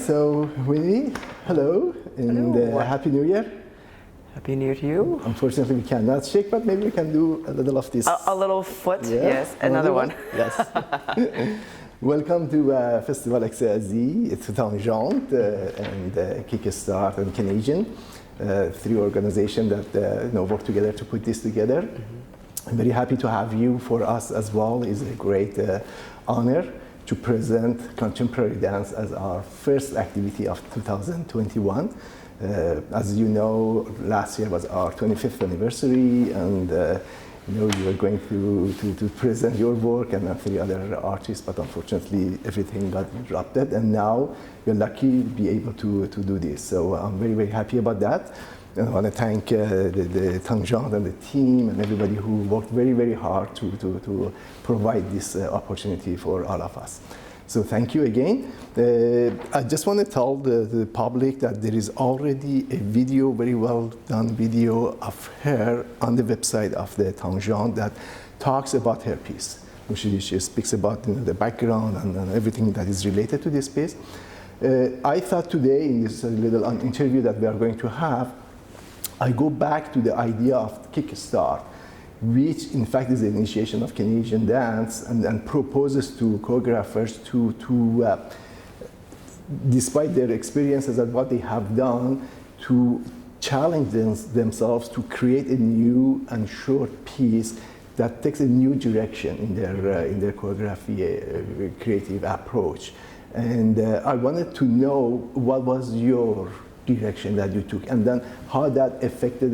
So Winnie, hello, and Happy New Year. Happy New Year to you. Unfortunately, we cannot shake, but maybe we can do a little of this. A little foot, yes, another one. Yes. Welcome to Festival Accès Asie. It's TANGENTE and Kickstart and CanAsian, three organizations that work together to put this together. I'm very happy to have you for us as well. It's a great honor to present contemporary dance as our first activity of 2021. As you know, last year was our 25th anniversary, and you were going to present your work and three other artists, but unfortunately everything got interrupted, and now you're lucky to be able to do this. So I'm very, very happy about that. And I want to thank the TANGENTE and the team and everybody who worked very, very hard to provide this opportunity for all of us. So thank you again. I just want to tell the public that there is already a video, very well done video of her on the website of the TANGENTE that talks about her piece. She speaks about the background and everything that is related to this piece. I thought today in this little interview that we are going to have, I go back to the idea of Kickstart, which in fact is the initiation of CanAsian Dance, and proposes to choreographers to despite their experiences and what they have done, to challenge themselves to create a new and short piece that takes a new direction in their choreography, creative approach. And I wanted to know what was your direction that you took, and then how that affected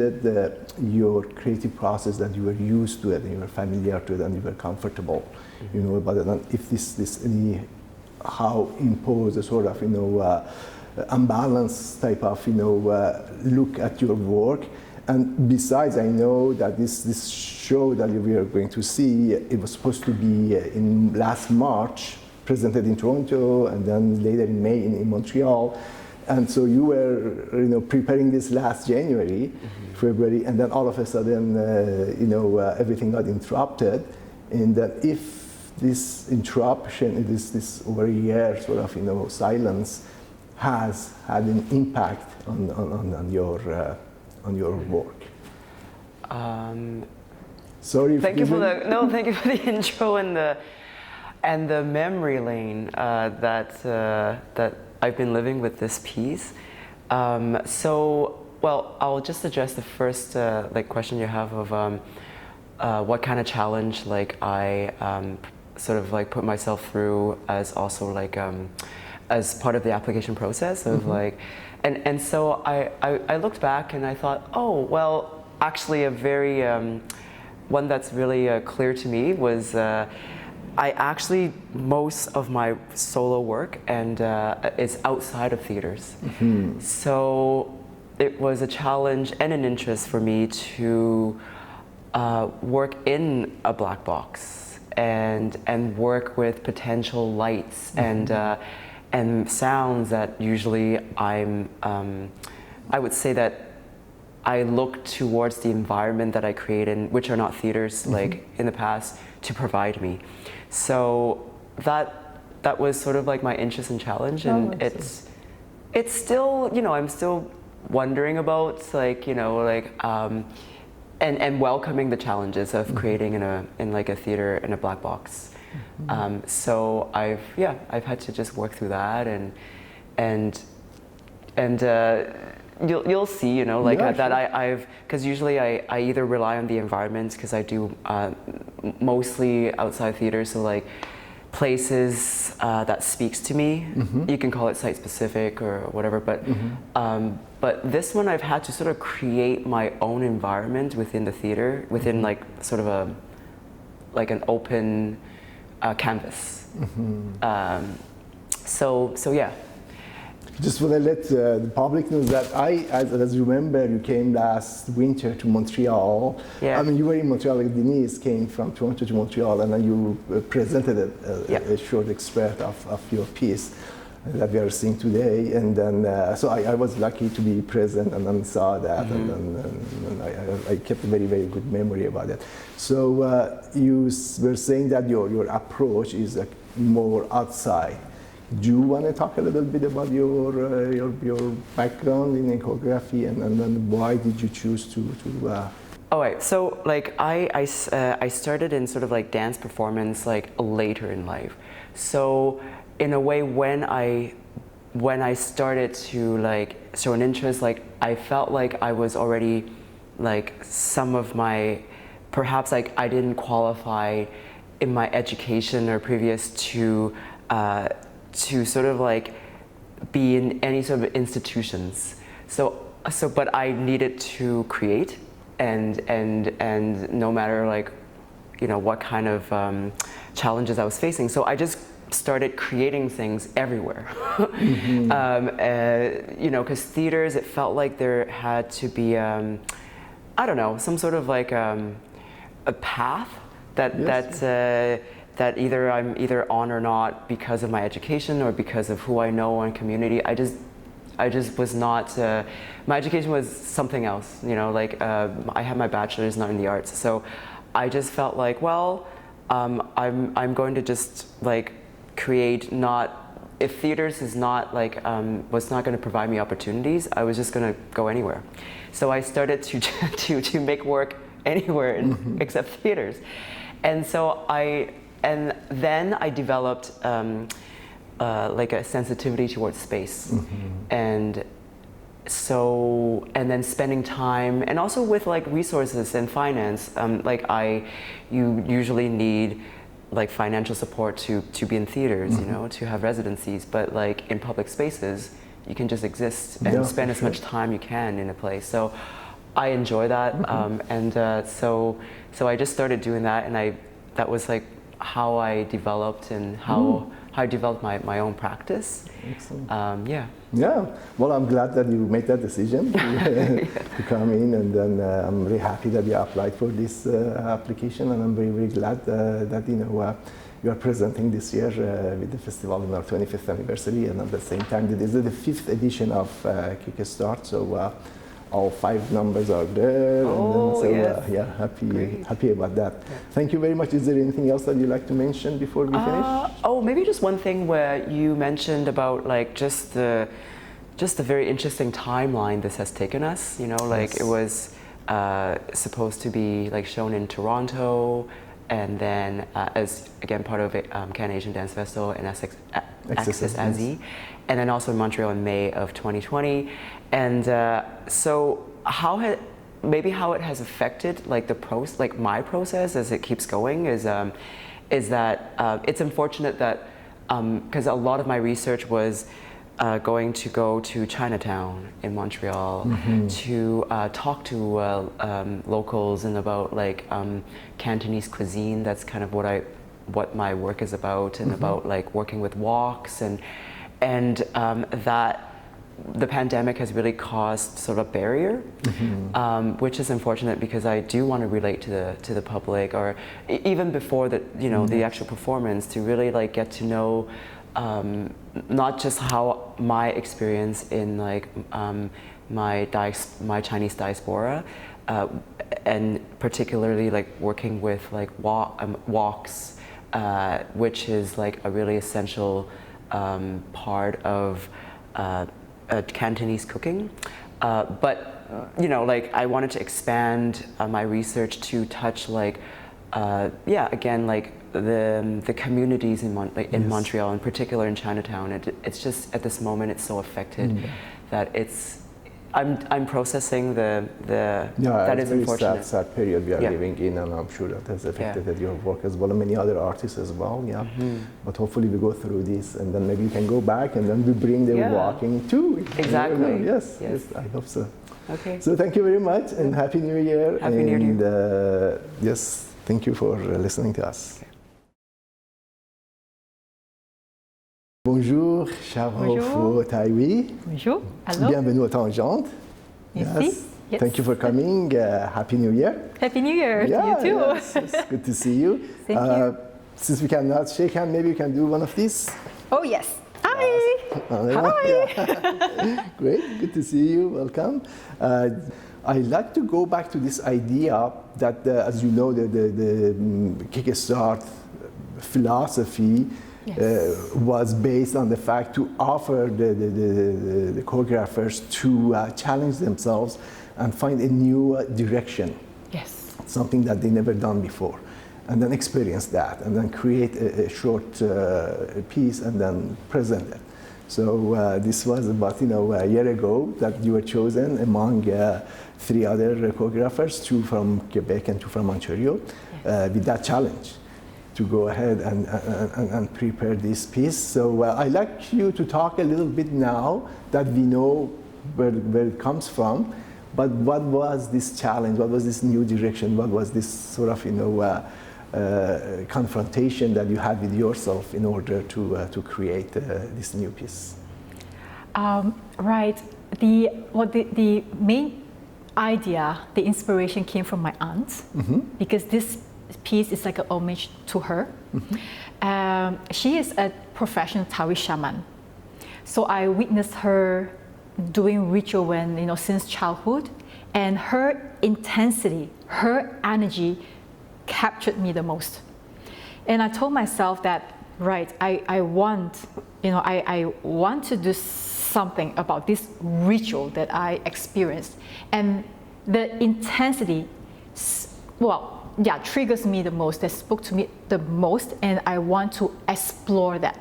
your creative process that you were used to it, and you were familiar to it, and you were comfortable, about it. And if this how impose a sort of unbalanced type of look at your work. And besides, I know that this show that we are going to see, it was supposed to be in last March, presented in Toronto, and then later in May in Montreal. And so you were, preparing this last January, February, and then all of a sudden, everything got interrupted. And that if this interruption, this over a year sort of, silence, has had an impact on your work. Sorry. Thank you for the intro and the memory lane that I've been living with this piece. Well, I'll just address the first question you have of what kind of challenge I sort of put myself through as also as part of the application process of and so I looked back and I thought, oh well, actually a very one that's really clear to me was I actually, most of my solo work is outside of theaters. So it was a challenge and an interest for me to work in a black box and work with potential lights and sounds that usually I would say that I look towards the environment that I create in, which are not theaters in the past, to provide me. So that was sort of my interest and challenge, and it's still, I'm still wondering about and welcoming the challenges of creating in a theater in a black box. So I've had to just work through that and you'll see, that I've, because usually I either rely on the environment, because I do mostly outside theaters, so places that speaks to me. You can call it site specific or whatever, but this one I've had to sort of create my own environment within the theater, within sort of an open canvas. So yeah. Just want to let the public know that as you remember, you came last winter to Montreal. Yeah. I mean, you were in Montreal, Denise came from Toronto to Montreal, and then you presented a short excerpt of your piece that we are seeing today. And then, so I was lucky to be present and then saw that, and I kept a very, very good memory about that. So you were saying that your approach is more outside. Do you want to talk a little bit about your background in choreography and then why did you choose to All right, so like I started in sort of like dance performance like later in life. So in a way, when I started to like show an interest, like I felt like I was already like some of my, perhaps like I didn't qualify in my education or previous to sort of like be in any sort of institutions. So but I needed to create. And no matter like, you know, what kind of challenges I was facing, so I just started creating things everywhere. Mm-hmm. You know, because theaters, it felt like there had to be, I don't know, some sort of like a path that yes. That either I'm either on or not because of my education or because of who I know and community. I just was not, my education was something else, you know, like I had my bachelor's not in the arts. So I just felt like, well, I'm going to just like create if theaters is not like, was not going to provide me opportunities, I was just going to go anywhere. So I started to make work anywhere mm-hmm. except theaters. And so then I developed, like a sensitivity towards space, mm-hmm. and then spending time and also with like resources and finance, like you usually need like financial support to be in theaters, mm-hmm. you know, to have residencies, but like in public spaces you can just exist and spend as much time you can in a place. So I enjoy that, mm-hmm. So I just started doing that, and that was like how I developed and how I developed my own practice. Excellent. Yeah. Yeah. Well, I'm glad that you made that decision to come in, and then I'm very happy that you applied for this application, and I'm very, very glad that you know you are presenting this year with the festival in our 25th anniversary, and at the same time, this is the 5th edition of Kickstart. So. All 5 numbers are there. Oh, and yes. Yeah, happy about that. Yeah. Thank you very much. Is there anything else that you'd like to mention before we finish? Oh, maybe just one thing where you mentioned about like just the very interesting timeline this has taken us. You know, like yes. It was supposed to be like shown in Toronto, and then as again part of CanAsian Dance Festival and Accès Asie, and then also in Montreal in May of 2020. And so how it has affected like like my process as it keeps going is that it's unfortunate that because a lot of my research was going to go to Chinatown in Montreal, mm-hmm. to talk to locals and about like Cantonese cuisine. That's kind of what my work is about, and mm-hmm. about like working with woks and that the pandemic has really caused sort of a barrier, mm-hmm. Which is unfortunate because I do want to relate to the public, or even before the mm-hmm. the actual performance, to really like get to know not just how my experience in like my Chinese diaspora, and particularly like working with like woks, which is like a really essential part of Cantonese cooking, but you know, like I wanted to expand my research to touch like again like the communities in yes. Montreal, in particular in Chinatown. It's just at this moment it's so affected that I'm processing that is unfortunate. Sad period we are living in, and I'm sure that has affected your work as well, and many other artists as well. Yeah, mm-hmm. But hopefully we go through this, and then maybe you can go back, and then we bring the walking too. Exactly. Yes, I hope so. Okay. So thank you very much, and Happy New Year. Happy New Year. Yes, thank you for listening to us. Okay. Bonjour, Charo Foo Tai Wei. Bonjour. Hello. Bienvenue à Tangente. Yes. Thank you for coming. Happy New Year. Happy New Year to you too. Yes, it's good to see you. Thank you. Since we cannot shake hands, maybe you can do one of these. Oh yes. Hi. Hi. Yeah. Great. Good to see you. Welcome. I'd like to go back to this idea that, as you know, the Kickstart philosophy was based on the fact to offer the choreographers to challenge themselves and find a new direction. Yes. Something that they never done before, and then experience that, and then create a short piece and then present it. So this was about a year ago that you were chosen among 3 other choreographers, 2 from Quebec and 2 from Ontario, with that challenge to go ahead and prepare this piece. So I'd like you to talk a little bit now that we know where it comes from, but what was this challenge? What was this new direction? What was this sort of confrontation that you had with yourself in order to create this new piece? Right. The main idea, the inspiration came from my aunt, because this piece is like an homage to her. She is a professional Taoist shaman. So I witnessed her doing ritual since childhood, and her intensity, her energy captured me the most. And I told myself that, right, I want to do something about this ritual that I experienced. And the intensity, triggers me the most, that spoke to me the most, and I want to explore that.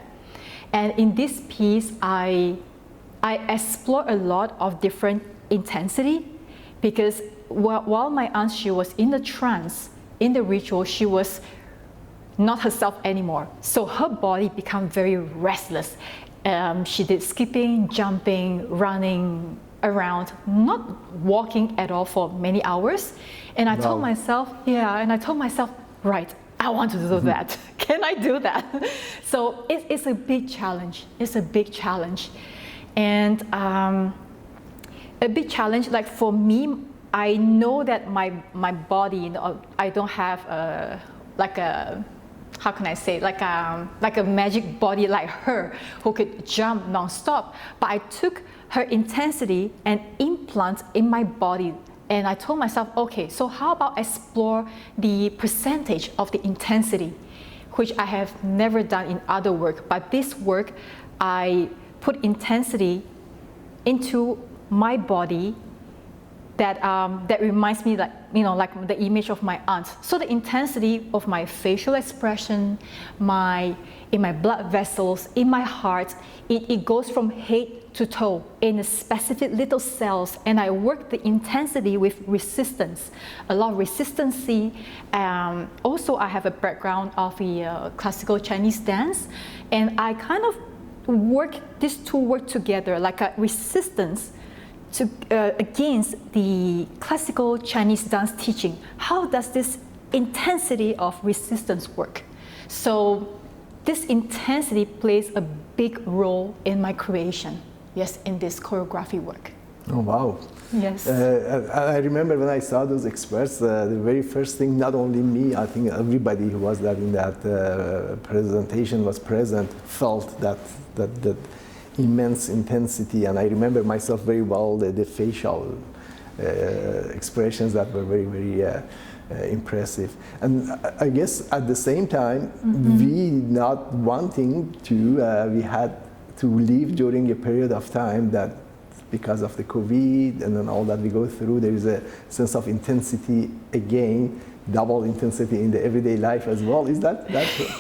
And in this piece, I explore a lot of different intensity, because while my aunt, she was in the trance, in the ritual, she was not herself anymore. So her body became very restless. She did skipping, jumping, running around, not walking at all for many hours. And I told myself, right, I want to do that. Can I do that? So it's a big challenge. It's a big challenge. And a big challenge, like for me, I know that my body, I don't have how can I say, like a magic body like her who could jump non-stop. But I took her intensity and implant in my body. And I told myself, okay, so how about explore the percentage of the intensity, which I have never done in other work. But this work, I put intensity into my body that reminds me, like the image of my aunt. So the intensity of my facial expression, in my blood vessels, in my heart, it goes from head to toe in a specific little cells, and I work the intensity with resistance, a lot of resistancy. Also, I have a background of a classical Chinese dance, and I kind of work these 2 work together, like a resistance to against the classical Chinese dance teaching. How does this intensity of resistance work? So this intensity plays a big role in my creation. Yes, in this choreography work. Oh, wow. Yes. I remember when I saw those experts, the very first thing, not only me, I think everybody who was in that presentation was present, felt that immense intensity. And I remember myself very well, the facial expressions that were very, very impressive. And I guess at the same time, we not wanting to, we had to leave during a period of time that because of the COVID and then all that we go through, there is a sense of intensity again, double intensity in the everyday life as well. Is that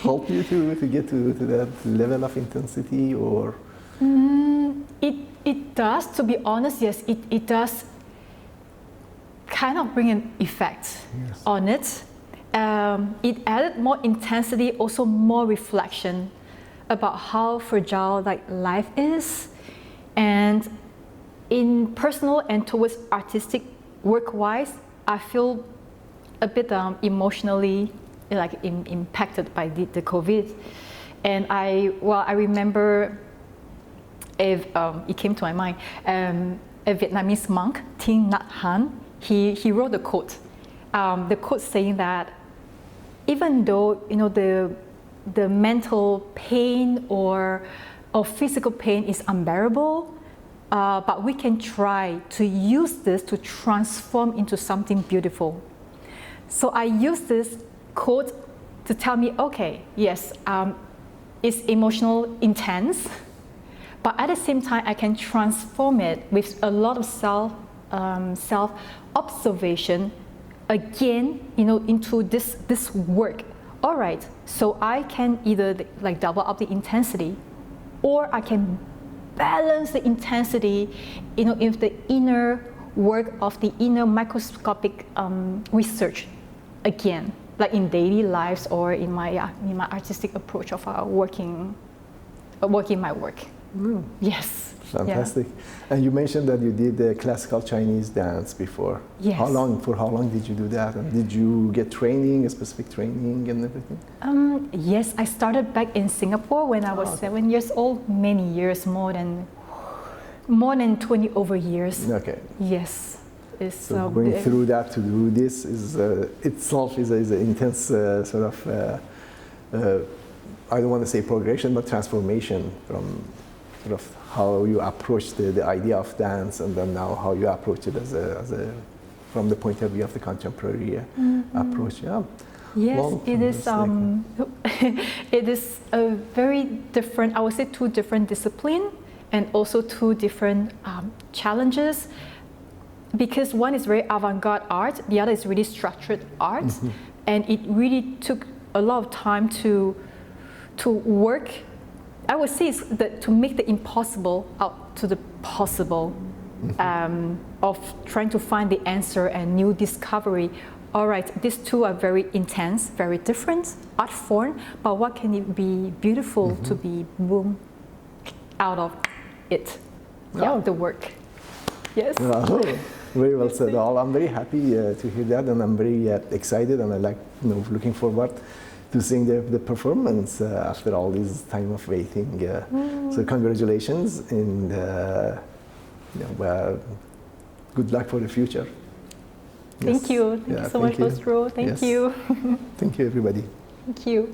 help you to get to that level of intensity, or? It does, to be honest, yes, it does kind of bring an effect on it. It added more intensity, also more reflection about how fragile life is, and in personal and towards artistic work-wise, I feel a bit emotionally impacted by the COVID. And I remember, if it came to my mind, a Vietnamese monk, Thich Nhat Hanh, he wrote a quote. The quote saying that even though the mental pain or physical pain is unbearable, but we can try to use this to transform into something beautiful. So I use this quote to tell me, okay, yes, it's emotional, intense, but at the same time, I can transform it with a lot of self-observation again, into this work. All right, so I can either like double up the intensity, or I can balance the intensity, in the inner work of the inner microscopic research again, like in daily lives or in my artistic approach of working my work. Yes. Fantastic. Yeah. And you mentioned that you did classical Chinese dance before. Yes. For how long did you do that? And did you get training, a specific training and everything? Yes, I started back in Singapore when I was 7 years old, many years, more than 20 over years. Okay. Yes. So going through that to do this is itself is an intense sort of, I don't want to say progression, but transformation from sort of how you approach the idea of dance, and then now how you approach it from the point of view of the contemporary approach. Yeah. Yes, it is. It is a very different. I would say 2 different disciplines, and also 2 different challenges. Because one is very avant-garde art, the other is really structured art, and it really took a lot of time to work. I would say to make the impossible out to the possible, of trying to find the answer and new discovery. All right, these 2 are very intense, very different art form, but what can it be beautiful to be boom out of it? Yeah, the work. Yes. Oh, very well said. I'm very happy to hear that, and I'm very excited, and I like, looking forward to seeing the performance after all this time of waiting. So congratulations, and good luck for the future. Thank you. Thank you so much, Khosro. Thank you. Thank you, everybody. Thank you.